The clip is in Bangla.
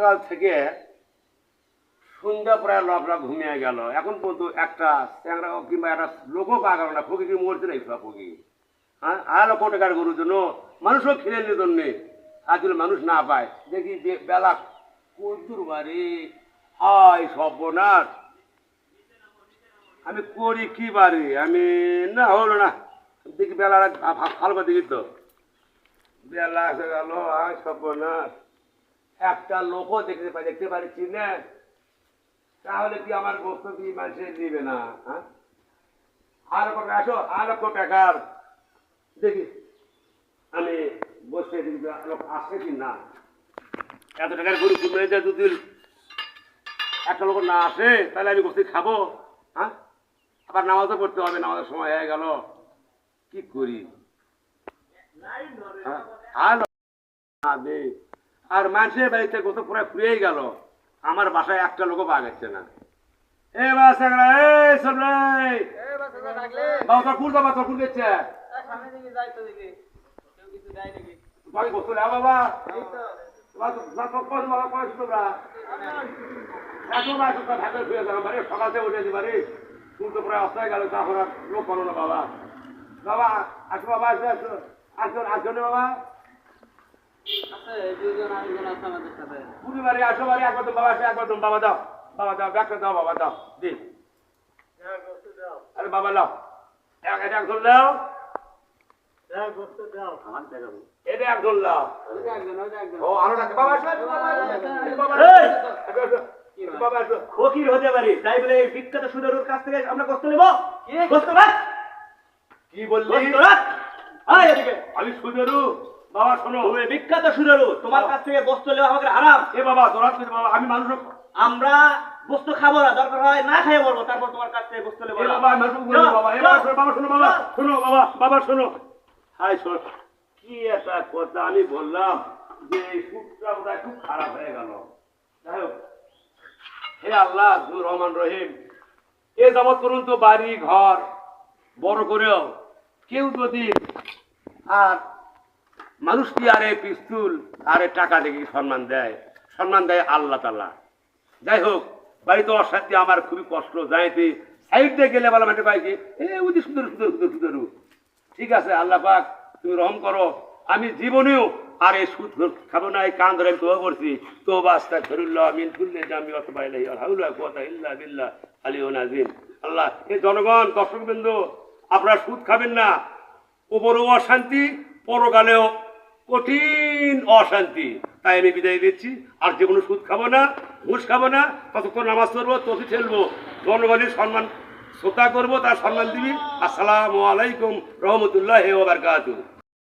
সকাল থেকে সন্ধ্যা প্রায় লবলা ঘুমিয়ে গেল, এখন পর্যন্ত একটা ট্যাংরা কিংবা একটা লোকও পাওয়া গেল না। ফকি কি মরছে না সব ফকি? হ্যাঁ, আর কোটি টাকার গরুর জন্য মানুষও খেলের জন্যে আসলে মানুষ না পায়। দেখি বেলা কদ্দুর বাড়ি হয় সর্বনাশ। আমি করি কি বাড়ি আমি, না হলো না, দেখি বেলা ভালো করে দেখি তো বেলা এসে গেল, হয় সর্বনাশ। একটা লোকও দেখতে পাচ্ছি না, তাহলে কি আমার বস্তু কি মানুষে দিবে না? হ্যাঁ, আর কত আসো, আর লক্ষ টাকার দেখি আমি বসে দেখি লোক আসছে কি না। এত টাকার গরু কিনে দেয়, যদি একটা লোক না আসে তাহলে আমি বসে খাবো? হ্যাঁ, আবার নামাজও পড়তে হবে, নামাজের সময় হয়ে গেল, কি করি? আর মানুষের বাড়িতে কত পুরো ফুরিয়েই গেল, আমার বাসায় একটা লোকও পাওয়া যাচ্ছে না। এ বাসা এই সব নাই বাবা, তোর কুল বাবা, তোর কুল দিচ্ছে বাকি বস্তু না বাবা। সকাল থেকে উঠে দিবারি, তুই তো প্রায় অস্থায় গেল, তখন আর লোক পালো না বাবা। বাবা আসো, বাবা আসো, আসো আসো, আসো না বাবা। বাড়ি আসো, বাড়ি একবার বাবা আসো, একবার বাবা দাও, বাবা দাও, ব্যাগটা দাও বাবা, দাও দি। আরে বাবা দাও, একজন দাও, এটা একজন দাও। ও আরো ডাকে বাবা আসো, বাবা আসো। ফকির হতে পারি তাই বলে এই বিখ্যাত সুদরের কাছ থেকে আমরা কষ্ট নেব? কি বললি? আমি সুদরু বাবা, শোনো, তুমি বিখ্যাত সুদরু, তোমার কাছ থেকে বস্তু নেওয়া আমাদের হারাম। এ বাবা তোরা বাবা, আমি মানুষ, আমরা বস্তু খাবো না, দরকার হয় না খেয়ে মরবো, তারপর তোমার কাছ থেকে বস্তু নেবো না। বাবা শোনো, বাবা শোনো, বাবা বাবা শোনো। হাই শোন, কি একটা কথা আমি বললাম যে এই সুদটা বোধহয় খুব খারাপ হয়ে গেল। যাই হোক, হে আল্লাহ রহমান রহিম, এ যাবৎ করুন তো বাড়ি ঘর বড় করেও কেউ যদি আর মানুষ কি আরে পিস্তুল আরে টাকা দেখি সম্মান দেয় আল্লাহ তাআলা। যাই হোক, বাড়িতে অশান্তি, আমার খুবই কষ্ট। যাইতে সাইড দিয়ে গেলে বলা মানে পাইছি এ উদি সুন্দর। ঠিক আছে আল্লাহ পাক তুমি রহম করো, আমি জীবনেও আর এই সুদ খাবো না। এই কান ধরে আমি তোবা করছি, তোবা আস্তাগফিরুল্লাহ মিন কুল্লি জামি ওয়া তুবা ইলাইহি, লা হাওলা ওয়া কুওয়াতা ইল্লা বিল্লাহ আলিয়্যুল আযীম। আল্লাহ, এই জনগণ দর্শকবৃন্দ, আপনারা সুদ খাবেন না। উপরেও অশান্তি, পরকালেও কঠিন অশান্তি। তাই আমি বিদায় দিচ্ছি। আর যে কোনো সুদ খাবো না, ঘুষ খাবো না, ততক্ষণ নামাজ পড়বো, তফি খেলবো, জনগণের সম্মান শ্রদ্ধা করবো, তার সম্মান দিবি। আসসালামু আলাইকুম রহমতুল্লাহি ওয়া বারাকাতুহু।